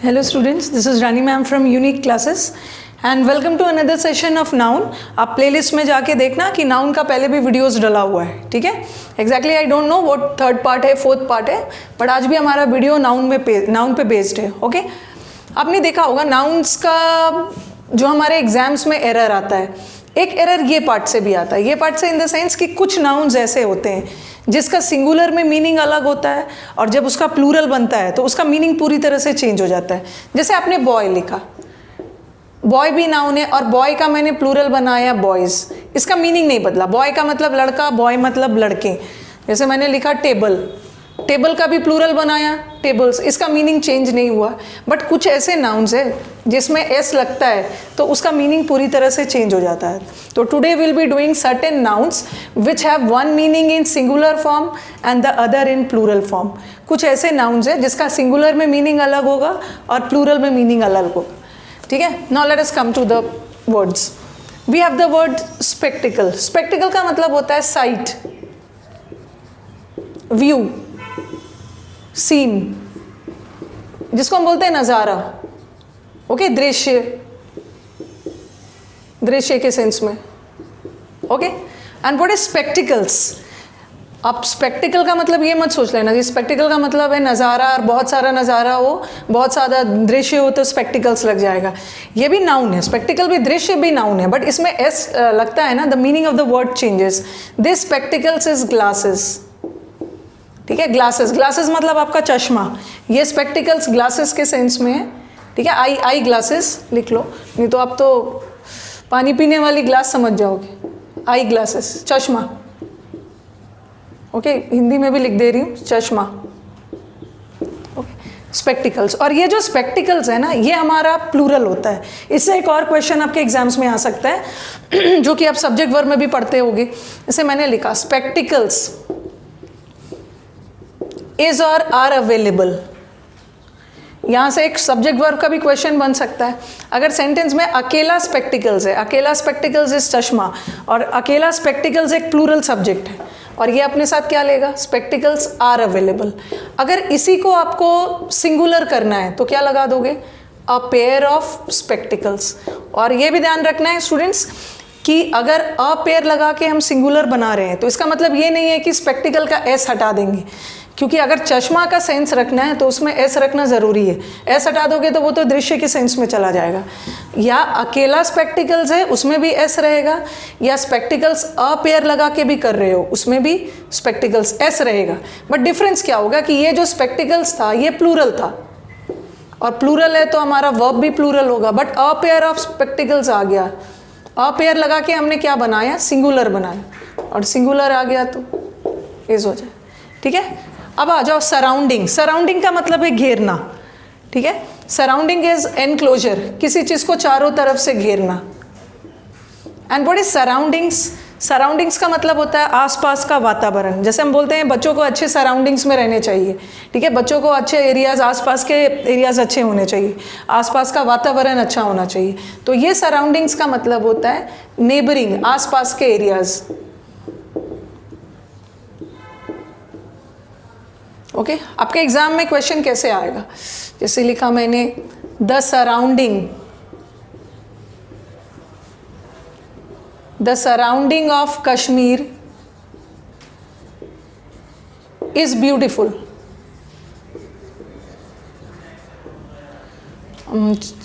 Hello students, this is Rani ma'am from Unique Classes and welcome to another session of noun. आप playlist में जाके देखना कि noun का पहले भी वीडियोस डला हुआ है, ठीक है. Exactly I don't know what third part है, फोर्थ पार्ट है, बट आज भी हमारा वीडियो नाउन पे बेस्ड है. ओके, आपने देखा होगा नाउन्स का जो हमारे एग्जाम्स में एरर आता है, एक एरर ये पार्ट से भी आता है. ये पार्ट से इन द सेंस कि कुछ नाउन्स ऐसे होते हैं जिसका सिंगुलर में मीनिंग अलग होता है और जब उसका प्लूरल बनता है तो उसका मीनिंग पूरी तरह से चेंज हो जाता है. जैसे आपने बॉय लिखा, बॉय भी नाउन है और बॉय का मैंने प्लूरल बनाया बॉयज़, इसका मीनिंग नहीं बदला. बॉय का मतलब लड़का, बॉय मतलब लड़के. जैसे मैंने लिखा टेबल, टेबल का भी प्लूरल बनाया टेबल्स, इसका मीनिंग चेंज नहीं हुआ. बट कुछ ऐसे नाउन्स है जिसमें एस लगता है तो उसका मीनिंग पूरी तरह से चेंज हो जाता है. तो today will be doing certain nouns which have one meaning in singular form and the other in plural form. कुछ ऐसे नाउन्स है जिसका सिंगुलर में मीनिंग अलग होगा और प्लूरल में मीनिंग अलग होगा, ठीक है. Now let us come to the words. We have the word spectacle. Spectacle का मतलब होता है साइट, व्यू, सीन, जिसको हम बोलते हैं नज़ारा. ओके, दृश्य, दृश्य के सेंस में. Okay, and what is spectacles. आप स्पेक्टिकल का मतलब ये मत सोच लेना कि स्पेक्टिकल का मतलब है नज़ारा और बहुत सारा नज़ारा हो, बहुत सारा दृश्य हो तो स्पेक्टिकल्स लग जाएगा. ये भी नाउन है, स्पेक्टिकल भी, दृश्य भी नाउन है, बट इसमें एस लगता है ना, the meaning of the word changes. This spectacles is glasses, ठीक है. ग्लासेस, ग्लासेस मतलब आपका चश्मा. ये स्पेक्टिकल्स ग्लासेस के सेंस में है, ठीक है. आई ग्लासेस लिख लो, नहीं तो आप तो पानी पीने वाली ग्लास समझ जाओगे. आई ग्लासेस, चश्मा. ओके, हिंदी में भी लिख दे रही हूँ, चश्मा. Okay, spectacles. और ये जो स्पेक्टिकल्स है ना, ये हमारा प्लूरल होता है. इससे एक और क्वेश्चन आपके एग्जाम्स में आ सकता है जो कि आप सब्जेक्ट वर्ब में भी पढ़ते होगे. जैसे मैंने लिखा स्पेक्टिकल्स इज और आर अवेलेबल. यहाँ से एक सब्जेक्ट वर्ब का भी क्वेश्चन बन सकता है. अगर सेंटेंस में अकेला स्पेक्टिकल्स है, अकेला स्पेक्टिकल्स इज चश्मा, और अकेला स्पेक्टिकल्स एक प्लूरल सब्जेक्ट है, और ये अपने साथ क्या लेगा, स्पेक्टिकल्स आर अवेलेबल. अगर इसी को आपको सिंगुलर करना है तो क्या लगा दोगे, अ पेयर ऑफ स्पेक्टिकल्स. और ये भी ध्यान रखना है स्टूडेंट्स कि अगर अ पेयर लगा के हम सिंगुलर बना रहे हैं तो इसका मतलब ये नहीं है कि स्पेक्टिकल का एस हटा देंगे, क्योंकि अगर चश्मा का सेंस रखना है तो उसमें एस रखना ज़रूरी है. एस हटा दोगे तो वो तो दृश्य के सेंस में चला जाएगा. या अकेला स्पेक्टिकल्स है उसमें भी एस रहेगा, या स्पेक्टिकल्स अ पेयर लगा के भी कर रहे हो उसमें भी स्पेक्टिकल्स एस रहेगा. बट डिफरेंस क्या होगा कि ये जो स्पेक्टिकल्स था ये प्लूरल था, और प्लूरल है तो हमारा वर्ब भी प्लूरल होगा. But a pair of spectacles आ गया, अ पेयर लगा के हमने क्या बनाया, सिंगुलर बनाया, और सिंगुलर आ गया तो एस हो जाए, ठीक है. अब आ जाओ सराउंडिंग. सराउंडिंग का मतलब है घेरना, ठीक है. सराउंडिंग इज एनक्लोजर, किसी चीज़ को चारों तरफ से घेरना. And what is surroundings. Surroundings का मतलब होता है आसपास का वातावरण. जैसे हम बोलते हैं बच्चों को अच्छे सराउंडिंग्स में रहने चाहिए, ठीक है. बच्चों को अच्छे एरियाज, आसपास के एरियाज अच्छे होने चाहिए, आसपास का वातावरण अच्छा होना चाहिए. तो ये सराउंडिंग्स का मतलब होता है नेबरिंग, आसपास के एरियाज. ओके, आपके एग्जाम में क्वेश्चन कैसे आएगा, जैसे लिखा मैंने the surrounding of Kashmir is beautiful.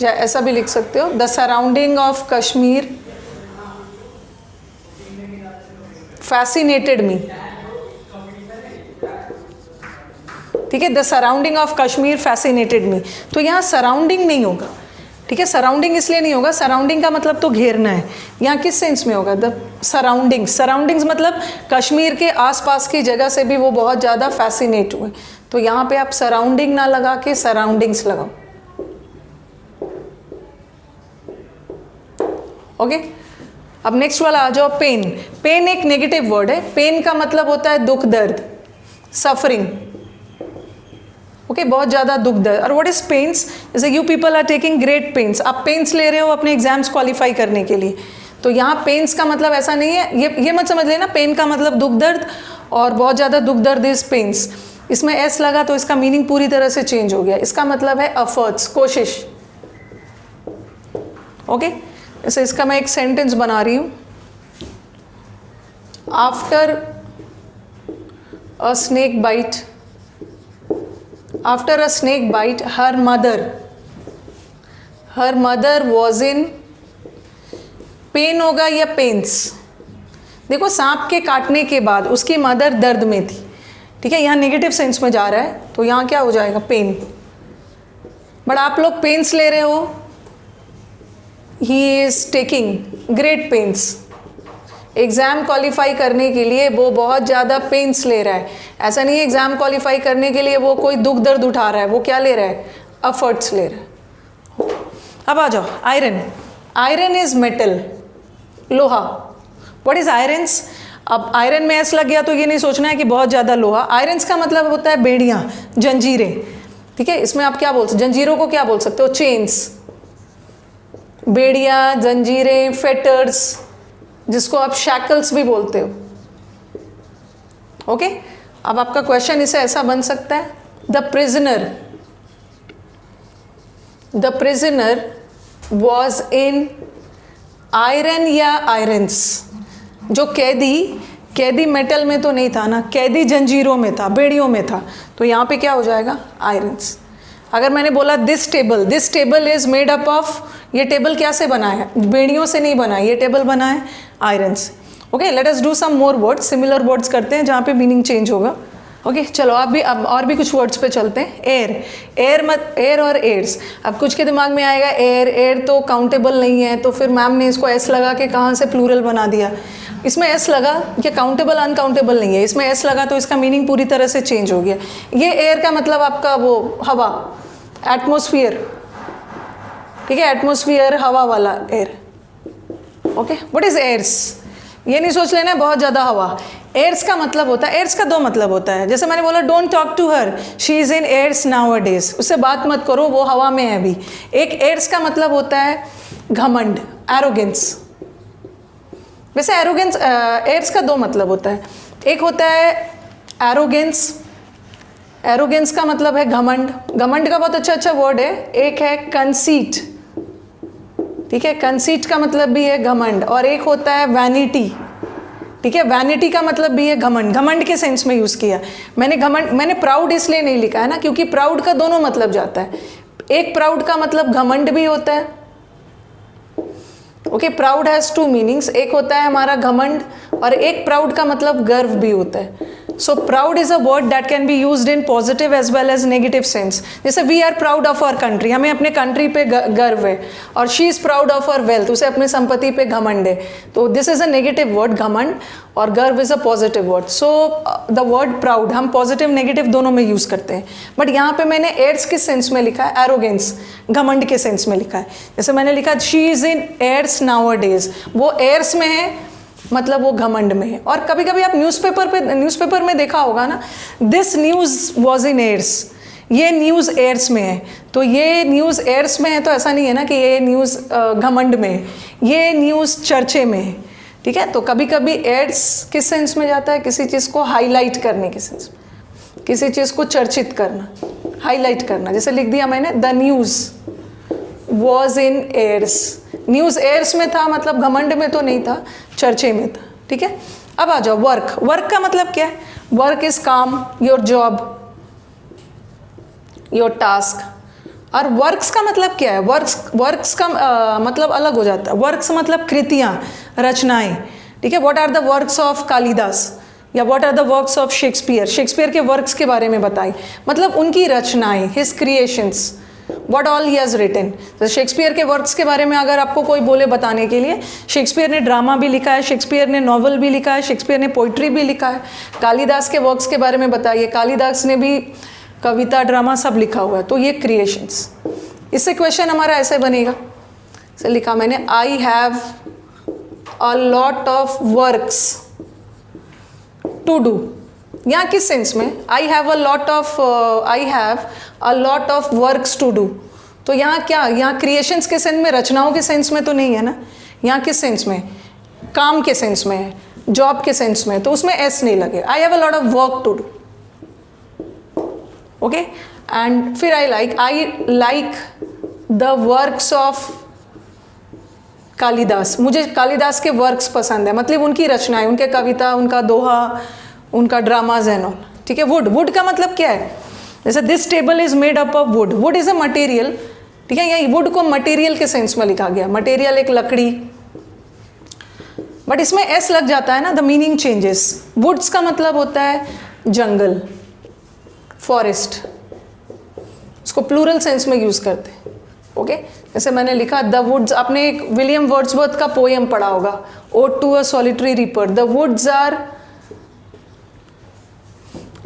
ऐसा भी लिख सकते हो, the surrounding of Kashmir fascinated me, ठीक है. The surrounding of Kashmir fascinated me. तो यहाँ सराउंडिंग नहीं होगा, ठीक है. सराउंडिंग इसलिए नहीं होगा, सराउंडिंग का मतलब तो घेरना है. यहाँ किस सेंस में होगा, द सराउंडिंग्स. सराउंडिंग्स मतलब कश्मीर के आसपास की जगह से भी वो बहुत ज़्यादा फैसिनेट हुए. तो यहाँ पे आप सराउंडिंग ना लगा के सराउंडिंग्स लगाओ. ओके, अब नेक्स्ट वाला आ जाओ पेन. पेन एक नेगेटिव वर्ड है. पेन का मतलब होता है दुख, दर्द, सफरिंग. ओके, बहुत ज़्यादा दुख दर्द. और व्हाट इज पेन्स, जैसे you people are taking great pains, आप पेन्स ले रहे हो अपने एग्जाम्स क्वालिफाई करने के लिए. तो यहाँ पेन्स का मतलब ऐसा नहीं है, ये मत समझ लेना पेन का मतलब दुख दर्द, और बहुत ज़्यादा दुख दर्द इज पेन्स. इसमें एस लगा तो इसका मीनिंग पूरी तरह से चेंज हो गया। इसका मतलब है एफर्ट्स, कोशिश। ओके, जैसे इसका मैं एक सेंटेंस बना रही हूँ। After a snake bite, after a snake bite her mother was in pain होगा या पेन्स। देखो सांप के काटने के बाद उसकी मदर दर्द में थी, ठीक है, यहाँ नेगेटिव सेंस में जा रहा है तो यहाँ क्या हो जाएगा, पेन। बट आप लोग पेन्स ले रहे हो, he is taking great pens. Exam qualify करने के लिए वो बहुत ज़्यादा पेन्स ले रहा है। ऐसा नहीं है एग्ज़ाम क्वालिफाई करने के लिए वो कोई दुख दर्द उठा रहा है, वो क्या ले रहा है, एफर्ट्स ले रहा है। अब आ जाओ, आयरन। आयरन इज मेटल, लोहा। What is irons? अब आयरन में एस लग गया तो ये नहीं सोचना है कि बहुत ज़्यादा लोहा। आयरन्स का मतलब होता है बेड़ियाँ, जंजीरें, ठीक है। इसमें आप क्या बोल सकते, जंजीरों को क्या बोल सकते हो, चेन्स। बेड़ियाँ, जंजीरें, फेटर्स, जिसको आप शैकल्स भी बोलते हो। ओके, अब आपका क्वेश्चन इसे ऐसा बन सकता है, the prisoner was in iron या आयरन्स। जो कैदी मेटल में तो नहीं था ना, कैदी जंजीरों में था, बेड़ियों में था, तो यहाँ पे क्या हो जाएगा, आयरन्स। अगर मैंने बोला this table is made up of, ये टेबल क्या से बना है, बेड़ियों से नहीं बना है, ये टेबल बना है आयरन से। Okay, let us do some more words, similar words करते हैं जहाँ पे मीनिंग चेंज होगा। ओके, चलो अब और भी कुछ वर्ड्स पे चलते हैं। एयर और एयर्स। अब कुछ के दिमाग में आएगा एयर तो काउंटेबल नहीं है, तो फिर मैम ने इसको एस लगा के कहाँ से प्लूरल बना दिया। इसमें एस लगा, ये काउंटेबल अनकाउंटेबल नहीं है, इसमें एस लगा तो इसका मीनिंग पूरी तरह से चेंज हो गया। ये एयर का मतलब आपका वो हवा, एटमोसफियर, ठीक है, एटमोसफियर, हवा वाला air. Okay, what is airs? ये नहीं सोच लेना बहुत ज़्यादा हवा। एयर्स का मतलब होता है, एयर्स का दो मतलब होता है। जैसे मैंने बोला don't talk to her, she is in airs nowadays, उससे बात मत करो, वो हवा में है अभी। एक एयर्स का मतलब होता है घमंड, एरोगेंस। वैसे एरोगेंस, एयर्स का दो मतलब होता है। एक होता है एरोगेंस, एरोगेंस का मतलब है घमंड, घमंड का बहुत अच्छा वर्ड है। एक है कंसीट, ठीक है, कंसीट का मतलब भी है घमंड। और एक होता है वैनिटी, ठीक है, वैनिटी का मतलब भी है घमंड, घमंड के सेंस में यूज़ किया। मैंने प्राउड इसलिए नहीं लिखा है ना, क्योंकि प्राउड का दोनों मतलब जाता है। एक प्राउड का मतलब घमंड भी होता है। Okay, proud has two meanings, एक होता है हमारा घमंड और एक प्राउड का मतलब गर्व भी होता है। So proud is a word that can be used in positive as well as negative sense. जैसे we are proud of our country, हमें अपने कंट्री पे गर्व है। और she is proud of our wealth, उसे अपने संपत्ति पे घमंड है। तो this is a negative word घमंड, और गर्व is a positive word. So the word proud हम पॉजिटिव नेगेटिव दोनों में यूज़ करते हैं। बट यहाँ पे मैंने एयर्स किस सेंस में लिखा है, एरोगेंस, घमंड के सेंस में लिखा है। जैसे मैंने लिखा she is in airs now a days, वो एयर्स में है मतलब वो घमंड में है। और कभी कभी आप न्यूज़पेपर में देखा होगा ना, this news was in years, ये न्यूज़ एयर्स में है। तो ये न्यूज़ एयर्स में है तो ऐसा नहीं है ना कि ये न्यूज़ घमंड में है, ये न्यूज़ चर्चे में है, ठीक है। तो कभी कभी एयर्स किस सेंस में जाता है, किसी चीज़ को हाईलाइट करने के सेंस में, किसी चीज़ को चर्चित करना, हाईलाइट करना। जैसे लिख दिया मैंने the news was in airs, news airs में था मतलब घमंड में तो नहीं था, चर्चे में था, ठीक है। अब आ जाओ वर्क। वर्क का मतलब क्या है? वर्क इज काम, योर जॉब, योर टास्क। और वर्क्स का मतलब क्या है? वर्क्स का मतलब अलग हो जाता है। वर्क्स मतलब कृतियाँ, रचनाएं, ठीक है। What are the works of Kalidas या what are the works of Shakespeare, Shakespeare के वर्क्स के बारे में बताई, मतलब उनकी रचनाएं, his creations, what all he has written. तो शेक्सपियर के वर्क्स के बारे में अगर आपको कोई बोले बताने के लिए, शेक्सपियर ने ड्रामा भी लिखा है, शेक्सपियर ने नॉवल भी लिखा है, शेक्सपियर ने पोइट्री भी लिखा है। कालिदास के वर्क्स के बारे में बताइए, कालिदास ने भी कविता, ड्रामा सब लिखा हुआ है। तो ये क्रिएशंस। इससे क्वेश्चन हमारा ऐसे बनेगा, से लिखा मैंने I have a lot of works to do. यहाँ किस सेंस में? I have a lot of works to do. तो यहाँ क्या, यहाँ क्रिएशंस के सेंस में, रचनाओं के सेंस में तो नहीं है ना। यहाँ किस सेंस में? काम के सेंस में है, जॉब के सेंस में, तो उसमें एस नहीं लगे। I have a lot of work to do. Okay, and फिर I like the works of Kalidas, मुझे कालिदास के वर्क्स पसंद है, मतलब उनकी रचनाएं, उनके कविता, उनका दोहा, उनका ड्रामाज एंड ऑल, ठीक है। वुड का मतलब क्या है, जैसे this table is made up of would, would is a material, ठीक है। यहाँ वुड को मटेरियल के सेंस में लिखा गया, मटेरियल एक लकड़ी, बट इसमें एस लग जाता है ना, द मीनिंग चेंजेस। वुड्स का मतलब होता है जंगल, फॉरेस्ट, उसको प्लूरल सेंस में यूज करते हैं, ओके। जैसे मैंने लिखा द वुड्स, आपने एक विलियम वर्ड्सवर्थ का पोएम पढ़ा होगा, ode to a solitary reaper, the woods are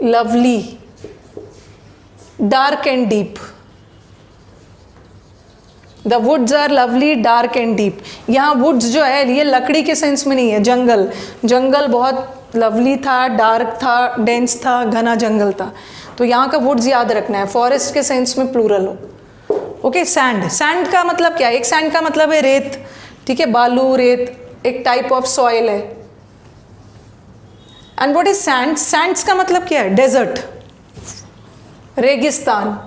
lovely dark and deep, the woods are lovely dark and deep. यहाँ वुड्स जो है ये लकड़ी के सेंस में नहीं है, जंगल, जंगल बहुत लवली था, डार्क था, डेंस था, घना जंगल था, तो यहाँ का वुड्स याद रखना है, फॉरेस्ट के सेंस में प्लूरल हो, ओके। सैंड, सैंड का मतलब क्या है, एक सैंड का मतलब है रेत, ठीक है, बालू, रेत एक टाइप ऑफ सॉइल है। And what is sand, Sands का मतलब क्या है, डेजर्ट, रेगिस्तान।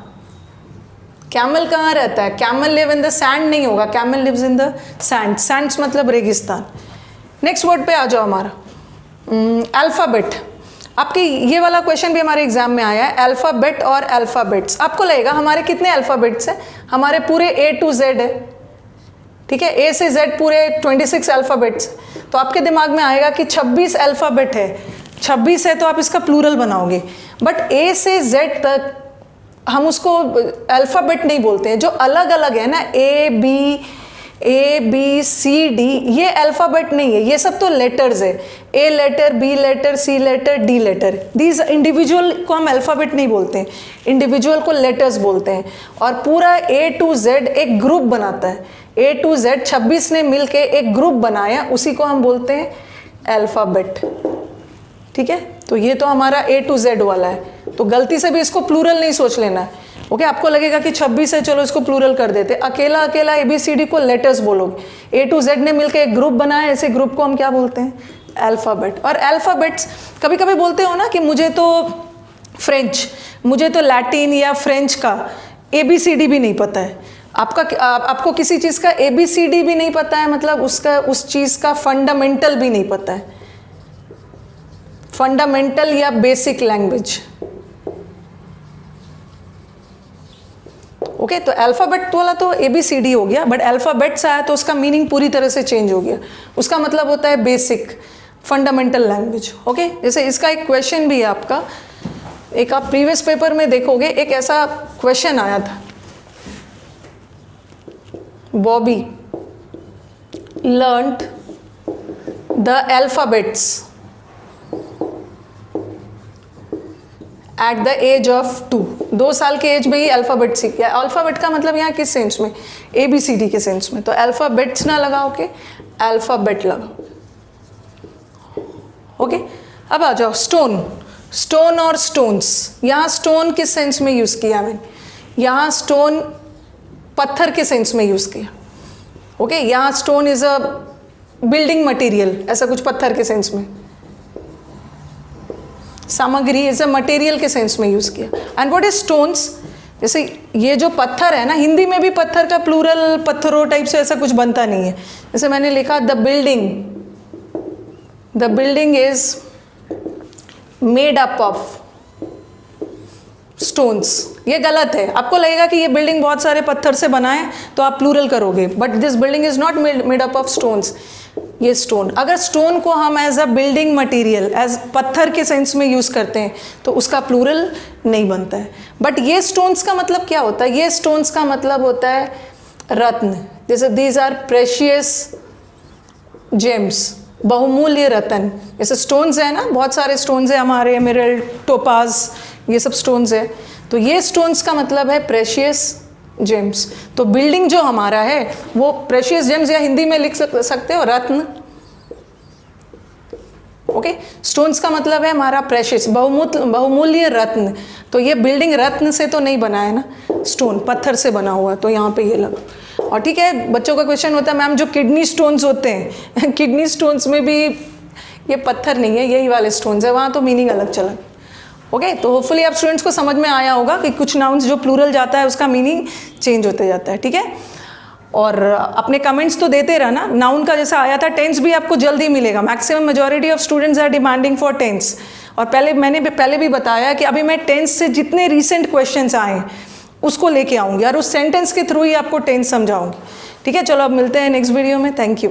कैमल कहाँ रहता है, camel live in the sand नहीं होगा, camel lives in the sand, sands मतलब रेगिस्तान। नेक्स्ट वर्ड पे आ जाओ हमारा अल्फ़ाबेट। आपके ये वाला क्वेश्चन भी हमारे एग्जाम में आया है, अल्फ़ाबेट और अल्फ़ाबेट्स। आपको लगेगा हमारे कितने अल्फ़ाबेट्स हैं, हमारे पूरे A to Z है, ठीक है, A से Z पूरे 26 अल्फ़ाबेट्स। तो आपके दिमाग में आएगा कि 26 अल्फ़ाबेट है, 26 है तो आप इसका प्लूरल बनाओगे, बट A से Z तक हम उसको अल्फ़ाबेट नहीं बोलते हैं, जो अलग अलग है ना, A B C D, ये अल्फ़ाबेट नहीं है, ये सब तो लेटर्स है, A letter, B letter, C letter, D letter. These individual को हम अल्फ़ाबेट नहीं बोलते हैं, इंडिविजुअल को लेटर्स बोलते हैं। और पूरा A to Z एक ग्रुप बनाता है, A to Z 26 ने मिलके एक ग्रुप बनाया, उसी को हम बोलते हैं अल्फ़ाबेट, ठीक है। तो ये तो हमारा A to Z वाला है, तो गलती से भी इसको प्लूरल नहीं सोच लेना है, ओके। आपको लगेगा कि 26 है, चलो इसको प्लूरल कर देते, अकेला अकेला ABCD को लेटर्स बोलोगे, A to Z ने मिलकर एक ग्रुप बनाया, ऐसे ग्रुप को हम क्या बोलते हैं, अल्फ़ाबेट। और अल्फ़ाबेट्स कभी कभी बोलते हो ना कि मुझे तो फ्रेंच, मुझे तो लैटिन या फ्रेंच का ABCD भी नहीं पता है। आपको किसी चीज़ का ABCD भी नहीं पता है, मतलब उसका उस चीज़ का फंडामेंटल भी नहीं पता है, फंडामेंटल या बेसिक लैंग्वेज, ओके। तो अल्फ़ाबेट वाला तो ABCD हो गया, बट अल्फ़ाबेट्स आया तो उसका मीनिंग पूरी तरह से चेंज हो गया, उसका मतलब होता है बेसिक, फंडामेंटल लैंग्वेज, ओके। जैसे इसका एक क्वेश्चन भी है आपका, एक आप प्रीवियस पेपर में देखोगे, एक ऐसा क्वेश्चन आया था, Bobby learned the alphabets at the age of 2, 2 साल के एज में ही अल्फ़ाबेट सीख गया। अल्फ़ाबेट का मतलब यहाँ किस सेंस में, ABCD के सेंस में, तो अल्फ़ाबेट्स ना लगाओ के अल्फ़ाबेट लगाओ, ओके। अब आ जाओ स्टोन, स्टोन और स्टोन्स। यहाँ स्टोन किस सेंस में यूज़ किया मैंने, यहाँ स्टोन पत्थर के सेंस में यूज़ किया, ओके। यहाँ stone is a building material, ऐसा कुछ पत्थर के सेंस में, सामग्री इज अ मटेरियल के सेंस में यूज़ किया। एंड व्हाट इज स्टोन्स, जैसे ये जो पत्थर है ना, हिंदी में भी पत्थर का प्लूरल पत्थरों टाइप से ऐसा कुछ बनता नहीं है। जैसे मैंने लिखा the building is made up of stones, ये गलत है। आपको लगेगा कि ये बिल्डिंग बहुत सारे पत्थर से बना है तो आप प्लूरल करोगे, but this building is not made up of stones. ये स्टोन, अगर स्टोन को हम as a building material, as पत्थर के सेंस में यूज़ करते हैं तो उसका प्लूरल नहीं बनता है। बट ये स्टोन्स का मतलब क्या होता है, ये स्टोन्स का मतलब होता है रत्न, जैसे दीज आर प्रेशियस जेम्स, बहुमूल्य रत्न। जैसे स्टोन्स है ना, बहुत सारे स्टोन्स है हमारे, एमराल्ड, टोपाज, ये सब स्टोन्स है, तो ये स्टोन्स का मतलब है प्रेशियस जेम्स। तो बिल्डिंग जो हमारा है वो प्रेशियस जेम्स, या हिंदी में लिख सकते हो रत्न, ओके। स्टोन्स का मतलब है हमारा प्रेशियस, बहुमूल्य रत्न। तो ये बिल्डिंग रत्न से तो नहीं बना है ना, स्टोन पत्थर से बना हुआ है, तो यहाँ पे ये लगा। और ठीक है, बच्चों का क्वेश्चन होता है मैम जो किडनी स्टोन्स होते हैं किडनी स्टोन्स में भी ये पत्थर नहीं है, यही वाले स्टोन्स है, वहाँ तो मीनिंग अलग चला। ओके, तो होपफुली आप स्टूडेंट्स को समझ में आया होगा कि कुछ नाउन्स जो प्लूरल जाता है उसका मीनिंग चेंज होते जाता है, ठीक है। और अपने कमेंट्स तो देते रहना। नाउन का जैसा आया था, टेंस भी आपको जल्दी मिलेगा। Maximum majority of students are demanding for tense. और मैंने पहले भी बताया कि अभी मैं टेंस से जितने रीसेंट क्वेश्चंस आए उसको लेके आऊँगी और उस सेंटेंस के थ्रू ही आपको टेंस समझाऊँगी, ठीक है। चलो अब मिलते हैं नेक्स्ट वीडियो में। Thank you.